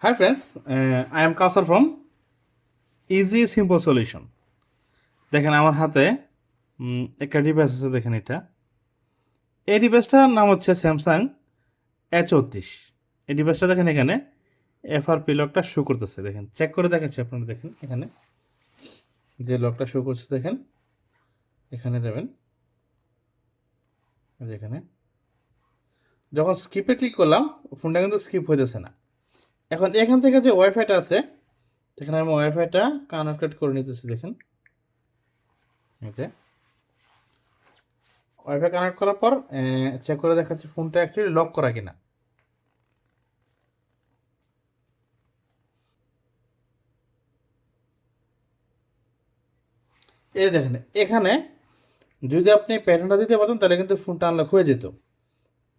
Hi friends, I am Kausar from Easy Simple Solution. দেখেন আমার হাতে একটা ডিভাইস আছে, দেখেন এটা। এই ডিভাইসটার নাম হচ্ছে স্যামসাং A34। এই ডিভাইসটা দেখেন এখানে এফআরপি লকটা শো করতেছে, দেখেন চেক করে দেখাচ্ছি আপনারা। দেখেন এখানে যে লকটা শো করছে, দেখেন এখানে যাবেন, যেখানে যখন স্কিপে ক্লিক করলাম ফোনটা কিন্তু স্কিপ হইতেছে না। এখন এখান থেকে যে ওয়াইফাইটা আছে, এখানে আমি ওয়াইফাইটা কানেক্টেড করে নিতেছি। দেখেন এটা ওয়াইফাই কানেক্ট করার পর চেক করে দেখাচ্ছি ফোনটা অ্যাকচুয়ালি লক করা কিনা। এই দেখেন এখানে যদি আপনি প্যাটার্নটা দিতে পারতেন তাহলে কিন্তু ফোনটা আনলক হয়ে যেত।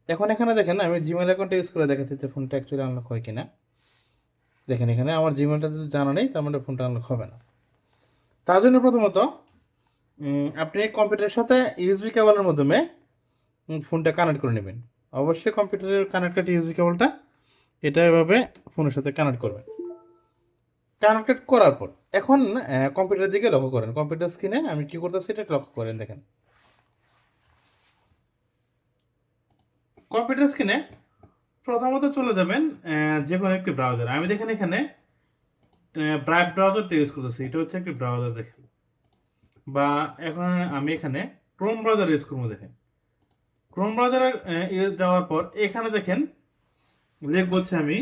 এখন এখানে দেখেন আমি জিমেল অ্যাকাউন্টটা ইউজ করে দেখাচ্ছি যে ফোনটা অ্যাকচুয়ালি আনলক হয় কিনা। দেখেন এখানে আমার জিমেলটা যদি জানা নেই তার মানে ফোনটা আনলক হবে না। তার জন্য প্রথমত আপনি কম্পিউটারের সাথে ইউএসবি কেবলের মাধ্যমে ফোনটা কানেক্ট করে নেবেন। অবশ্যই কম্পিউটারের কানেক্টেড ইউএসবি কেবলটা এটা এভাবে ফোনের সাথে কানেক্ট করবেন। কানেক্টেড করার পর এখন কম্পিউটারের দিকে লক্ষ্য করেন। কম্পিউটার স্ক্রিনে আমি কি করতেছি এটা লক্ষ্য করেন। দেখেন কম্পিউটার স্ক্রিনে প্রথমত চলে যাবেন যে কোনো একটি ব্রাউজার। আমি দেখেন এখানে ব্রাইট ব্রাউজারটা ইউজ করতেছি, এটা হচ্ছে একটি ব্রাউজার। দেখেন বা এখন আমি এখানে ক্রোম ব্রাউজার ইউজ করবো। দেখেন ক্রোম ব্রাউজারে যাওয়ার পর এখানে দেখেন লিখবো হচ্ছে আমি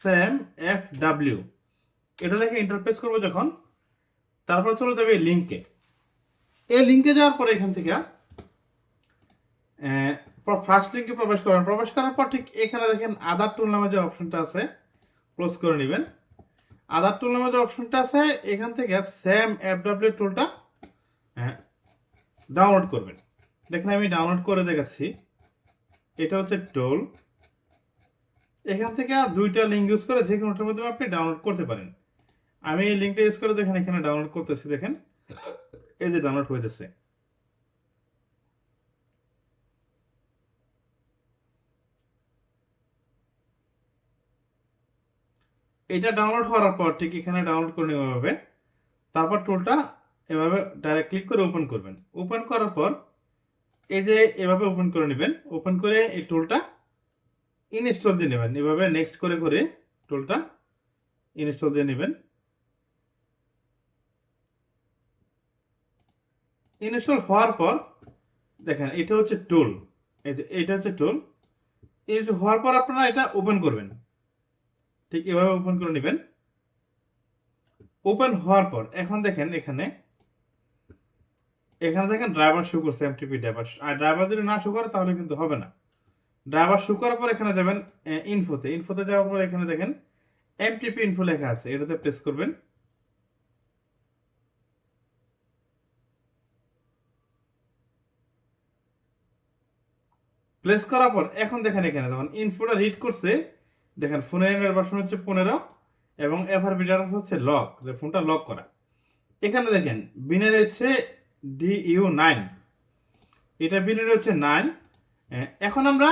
স্যাম এফ ডাব্লিউ, এটা লিখে ইন্টারফেস করবো যখন, তারপর চলে যাবে এই লিঙ্কে। এই লিঙ্কে যাওয়ার পর এখান থেকে ফার্স্ট লিঙ্কে প্রবেশ করবেন। প্রবেশ করার পর ঠিক এখানে দেখেন আদার টুল নামে যে অপশনটা আছে ক্লোজ করে নেবেন। আদার টুল নামে যে অপশনটা আছে এখান থেকে স্যাম এফডব্লিউ টুলটা ডাউনলোড করবেন। দেখেন আমি ডাউনলোড করে দেখাচ্ছি। এটা হচ্ছে টুল। এখান থেকে দুইটা লিঙ্ক ইউজ করে যে কোনোটার মাধ্যমে আপনি ডাউনলোড করতে পারেন। আমি এই লিঙ্কটা ইউজ করে দেখেন এখানে ডাউনলোড করতেছি। দেখেন এই যে ডাউনলোড হইতেছে। এটা ডাউনলোড হওয়ার পর ঠিক এখানে ডাউনলোড করে নেওয়া হবে। তারপর টুলটা এভাবে ডাইরেক্ট ক্লিক করে ওপেন করবেন। ওপেন করার পর এই যে এভাবে ওপেন করে নেবেন। ওপেন করে এই টুলটা ইনস্টল দিয়ে নেবেন। এভাবে নেক্সট করে করে টুলটা ইনস্টল দিয়ে নেবেন। ইনস্টল হওয়ার পর দেখেন এটা হচ্ছে টুল, এটা হচ্ছে টুল। এই হওয়ার পর আপনারা এটা ওপেন করবেন। ঠিক এভাবে ওপেন করে নেবেন। ওপেন হওয়ার পর এখন দেখেন এখানে দেখেন ড্রাইভার শো করছে, এমটিপি ড্রাইভার। আর ড্রাইভার যদি না শো করে তাহলে কিন্তু হবে না। ড্রাইভার শো করার পর এখানে যাবেন ইনফোতে। ইনফোতে যাওয়ার পর এখানে দেখেন এমটিপি ইনফো লেখা আছে, এটাতে প্রেস করবেন। প্লেস করার পর এখন দেখেন এখানে যখন ইনফোটা রিড করছে, দেখেন ফোনের এমএর ভার্সন হচ্ছে 15 এবং এফআরপি ডাটা হচ্ছে লক, যে ফোনটা লক করা। এখানে দেখেন বিনারি হচ্ছে DU9, এটা বিনারি হচ্ছে 9। এখন আমরা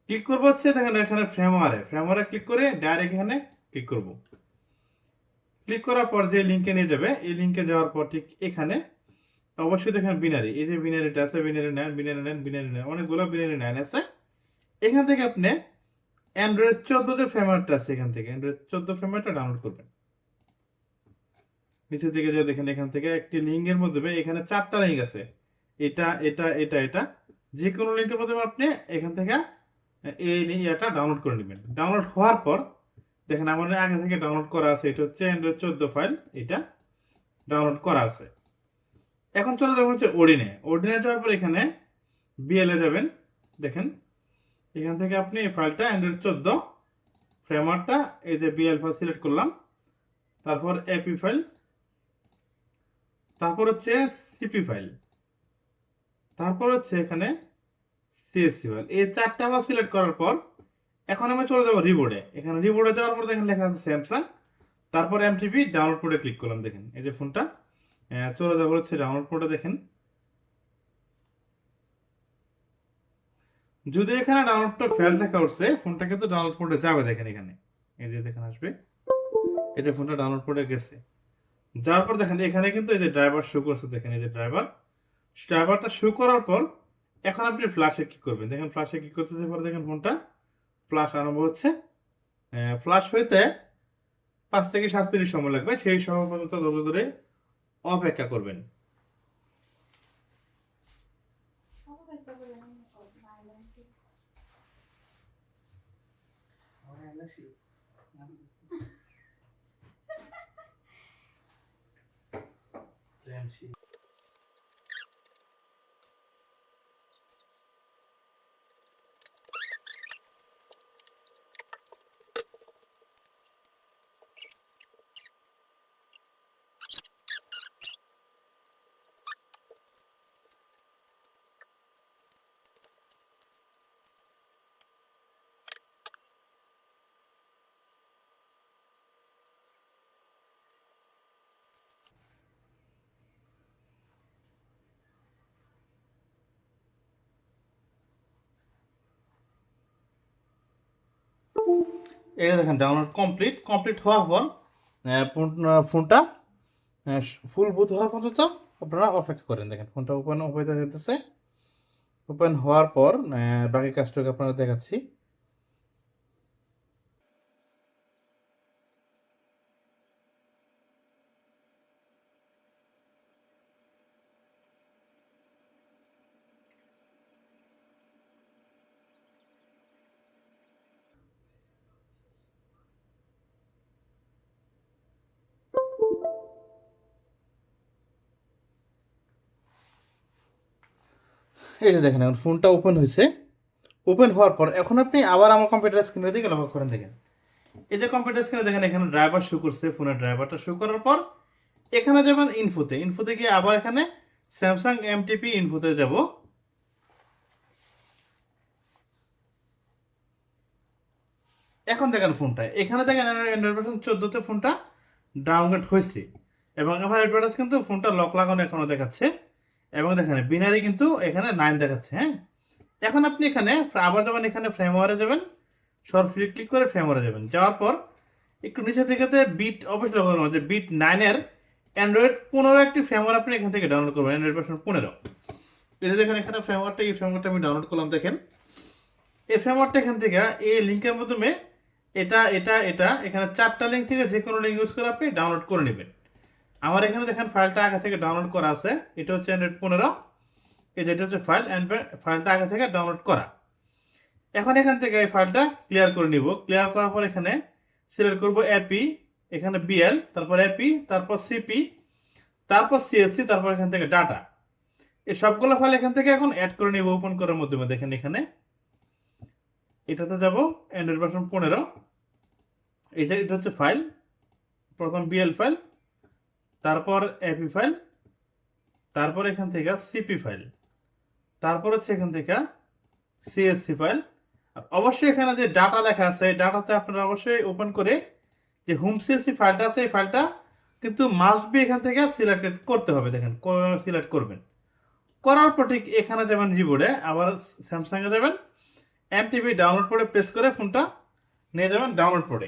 ক্লিক করবো হচ্ছে দেখেন এখানে ফ্রেমওয়ারে ক্লিক করে ডাইরেক্ট এখানে ক্লিক করব। ক্লিক করার পর যে লিঙ্কে নিয়ে যাবে, এই লিঙ্কে যাওয়ার পর ঠিক এখানে অবশ্যই দেখেন বিনারি, এই যে বিনারিটা আছে, বিনারি 9 বিনারি 9 বিনারি 9 অনেকগুলো বিনারি 9 আছে। এখান থেকে আপনি অ্যান্ড্রয়েড 14 যে ফ্রেমওয়ার্কটা আছে এখান থেকে অ্যান্ড্রয়েড 14 ফ্রেমওয়ার্কটা ডাউনলোড করবেন। নিচের দিকে যে দেখেন এখান থেকে একটি লিঙ্কের মাধ্যমে এখানে 4টা লিঙ্ক আছে, এটা এটা এটা এটা, যে কোনো লিঙ্কের মাধ্যমে আপনি এখান থেকে এই এটা ডাউনলোড করে নেবেন। ডাউনলোড হওয়ার পর দেখেন আমার আগে থেকে ডাউনলোড করা আছে, এটা হচ্ছে অ্যান্ড্রয়েড 14 ফাইল, এটা ডাউনলোড করা আছে। এখন চলে যাবেন হচ্ছে ওডিনে যাওয়ার পর এখানে বিএলএ যাবেন। দেখেন এখান থেকে আপনি এই ফাইলটা অ্যান্ড্রয়েড 14 ফ্রেমওয়ার্কটা এই যে বিএল ফাইল সিলেক্ট করলাম, তারপর এপি ফাইল, তারপর হচ্ছে সিপি ফাইল, তারপর হচ্ছে এখানে সিএসসি ফাইল। এই 4টা ফাইল সিলেক্ট করার পর এখন আমি চলে যাবো রিবোর্ডে। এখানে রিবোর্ডে যাওয়ার পর দেখেন লেখা আছে স্যামসাং, তারপর এমটিপি ডাউনলোড মোডে ক্লিক করলাম। দেখেন এই যে ফোনটা চলে যাবো হচ্ছে ডাউনলোড মোডে। দেখেন যদি এখানে ডাউনলোডটা ফেল লেখা উঠছে, ফোনটা কিন্তু ডাউনলোড মোডে যাবে। দেখেন এখানে এই যে দেখেন আসবে, এই যে ফোনটা ডাউনলোড করে গেছে। যাওয়ার পর দেখেন এখানে কিন্তু এই যে ড্রাইভার শো করছে, দেখেন এই যে ড্রাইভারটা শো করার পর এখন আপনি ফ্ল্যাশে কি করবেন, দেখেন ফ্ল্যাশে কি করতেছে পরে দেখেন ফোনটা ফ্ল্যাশ আরম্ভ হচ্ছে। ফ্ল্যাশ হইতে 5 থেকে 7 মিনিট সময় লাগবে, সেই সময় পর্যন্ত ধৈর্য ধরে অপেক্ষা করবেন। এই যে দেখেন ডাউনলোড কমপ্লিট হওয়ার পর ফোনটা ফুল বুট হওয়ার পর্যন্ত আপনারা অপেক্ষা করেন। দেখেন ফোনটা ওপেন হয়ে যেতেছে, ওপেন হওয়ার পর বাকি কাজটাকে আপনারা দেখাচ্ছি। এই যে দেখেন এখন ফোনটা ওপেন হয়েছে, ওপেন হওয়ার পর এখন আপনি আবার আমার কম্পিউটার স্ক্রিনের দিকে লক্ষ্য করেন। দেখেন এই যে কম্পিউটার স্ক্রিনে দেখেন এখানে ড্রাইভার শো করছে, ফোনের ড্রাইভারটা শো করার পর এখানে যাবেন ইনফোতে গিয়ে আবার এখানে স্যামসাং এমটিপি ইনফোতে যাব। এখন দেখেন ফোনটা এখানে দেখেন অ্যান্ড্রয়েড ভার্সন 14 ফোনটা ডাউনলোড হয়েছে এবং আমার অ্যাডভার্টাইজ কিন্তু ফোনটা লক লাগানো এখনো দেখাচ্ছে এবং দেখেন বিনারি কিন্তু এখানে 9 দেখাচ্ছে। হ্যাঁ, এখন আপনি এখানে আবার যখন এখানে ফ্রেমওয়ারে যাবেন, সরাসরি ক্লিক করে ফ্রেমওয়ারে যাবেন, যাওয়ার পর একটু নিচে থেকে বিট অবশ্যই লক্ষ্য করবেন যে বিট 9-এর অ্যান্ড্রয়েড 15 একটি ফ্রেমওয়ার আপনি এখান থেকে ডাউনলোড করবেন, অ্যান্ড্রয়েড ভার্সন 15। এই যে দেখেন এখানে ফ্রেমওয়ারটা, এই ফ্রেমওয়ারটা আমি ডাউনলোড করলাম। দেখেন এই ফ্রেমওয়ারটা এখান থেকে এই লিঙ্কের মাধ্যমে এটা এখানে 4টা লিঙ্ক থেকে যে কোনো লিঙ্ক ইউজ করে আপনি ডাউনলোড করে নেবেন। আমার এখানে দেখেন ফাইলটা আগে থেকে ডাউনলোড করা আছে, এটা হচ্ছে অ্যান্ড্রয়েড 15, এই যেটা হচ্ছে ফাইলটা আগে থেকে ডাউনলোড করা। এখন এখান থেকে এই ফাইলটা ক্লিয়ার করে নিব, ক্লিয়ার করার পর এখানে সিলেক্ট করব এপি, এখানে বিএল, তারপর এপি, তারপর সিপি, তারপর সিএসসি, তারপর এখান থেকে ডাটা। এই সবগুলো ফাইল এখান থেকে এখন অ্যাড করে নিব ওপেন করার মাধ্যমে। দেখেন এখানে এটাতে যাব অ্যান্ড্রয়েড ভার্সন 15, এটা হচ্ছে ফাইল, প্রথম বিএল ফাইল, তারপর এপি ফাইল, তারপর এখান থেকে সিপি ফাইল, তারপর হচ্ছে এখান থেকে সিএসসি ফাইল। আর অবশ্যই এখানে যে ডাটা লেখা আছে ডাটাতে আপনারা অবশ্যই ওপেন করে যে হোম সিএসসি ফাইলটা আছে এই ফাইলটা কিন্তু মাস্ট বি এখান থেকে সিলেক্টেড করতে হবে। দেখেন সিলেক্ট করবেন, করার পর ঠিক এখানে যাবেন জিবোর্ডে, আবার স্যামসাংয়ে যাবেন, এমটিপি ডাউনলোড করে প্রেস করে ফোনটা নিয়ে যাবেন ডাউনলোড করে।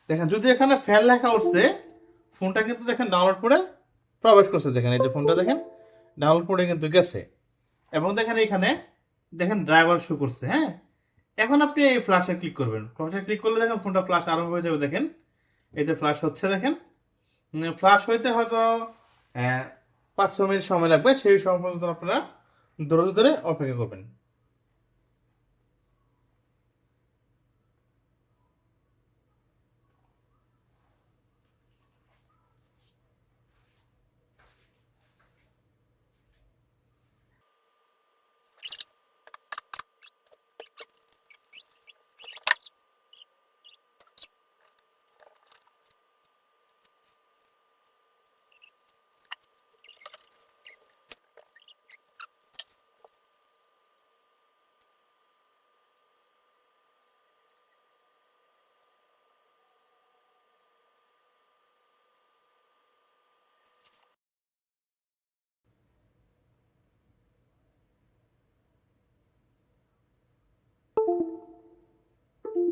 দেখেন যদি এখানে ফেল লেখা উঠছে ফোনটা কিন্তু দেখেন ডাউনলোড করে প্রবেশ করছে। দেখেন এই যে ফোনটা দেখেন ডাউনলোড করে কিন্তু গেছে এবং দেখেন এখানে দেখেন ড্রাইভার শো করছে। হ্যাঁ, এখন আপনি এই ফ্ল্যাশে ক্লিক করবেন, ফ্ল্যাশে ক্লিক করলে দেখেন ফোনটা ফ্ল্যাশ আরম্ভ হয়ে যাবে। দেখেন এই যে ফ্ল্যাশ হচ্ছে, দেখেন ফ্ল্যাশ হইতে হয়তো 5-6 মিনিট সময় লাগবে, সেই সময় পর্যন্ত আপনারা ধৈর্য ধরে অপেক্ষা করবেন।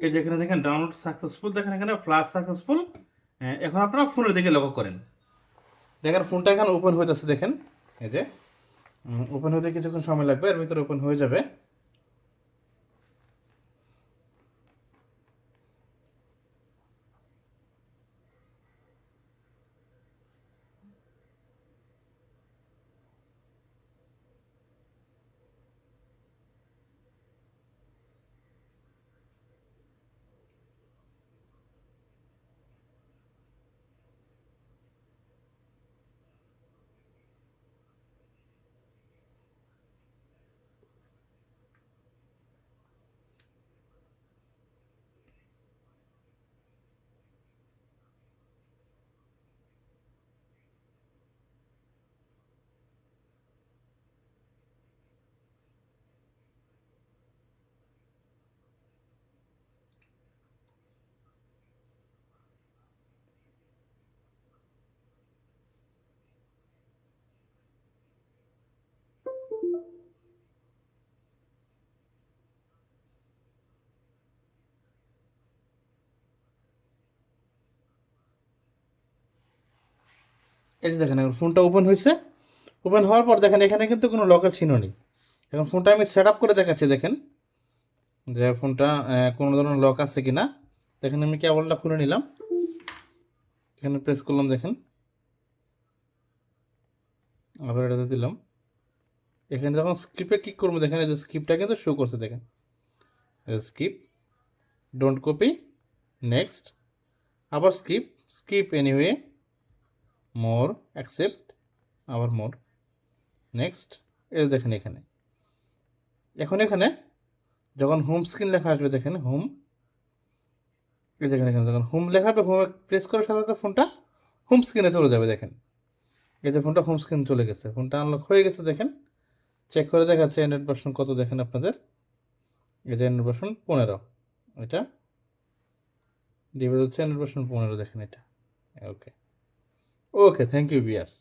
এই যে এখানে দেখেন ডাউনলোড সাকসেসফুল, দেখেন এখানে ফ্ল্যাশ সাকসেসফুল। এখন আপনারা ফোনের দিকে লক্ষ্য করেন, দেখেন ফোনটা এখানে ওপেন হইতেছে, দেখেন এই যে ওপেন হতে কিছুক্ষণ সময় লাগবে, এর ভিতরে ওপেন হয়ে যাবে। এই যে দেখেন এখন ফোনটা ওপেন হয়েছে। ওপেন হওয়ার পর দেখেন এখানে কিন্তু কোনো লকের চিহ্ন নেই। এখন ফোনটা আমি সেট আপ করে দেখাচ্ছি, দেখেন যে ফোনটা কোনো ধরনের লক আছে কি না। দেখেন আমি কেবলটা খুলে নিলাম, এখানে প্রেস করলাম, দেখেন আবার এটাতে দিলাম। এখানে যখন স্কিপে ক্লিক করবো দেখেন এই যে স্কিপটা কিন্তু শো করছে, দেখেন স্কিপ, ডোন্ট কপি, নেক্সট, আবার স্কিপ, স্কিপ এনিওয়ে, মোর, অ্যাকসেপ্ট, আবার মোর, নেক্সট। এই যে দেখেন এখানে এখন এখানে যখন হোম স্ক্রিন লেখা আসবে, দেখেন হোম, এই দেখেন এখানে যখন হোম লেখা হবে, হোমে প্রেস করার সাথে সাথে ফোনটা হোম স্ক্রিনে চলে যাবে। দেখেন এই যে ফোনটা হোম স্ক্রিন চলে গেছে, ফোনটা আনলক হয়ে গেছে। দেখেন চেক করে দেখাচ্ছে অ্যান্ড্রয়েড ভার্সন কত, দেখেন আপনাদের এই যে অ্যান্ড্রয়েড ভার্সন 15, এটা ডিভাইস হচ্ছে অ্যান্ড্রয়েড ভার্সন 15, দেখেন এটা। ওকে ওকে, থ্যাংক ইউ ভিউয়ার্স।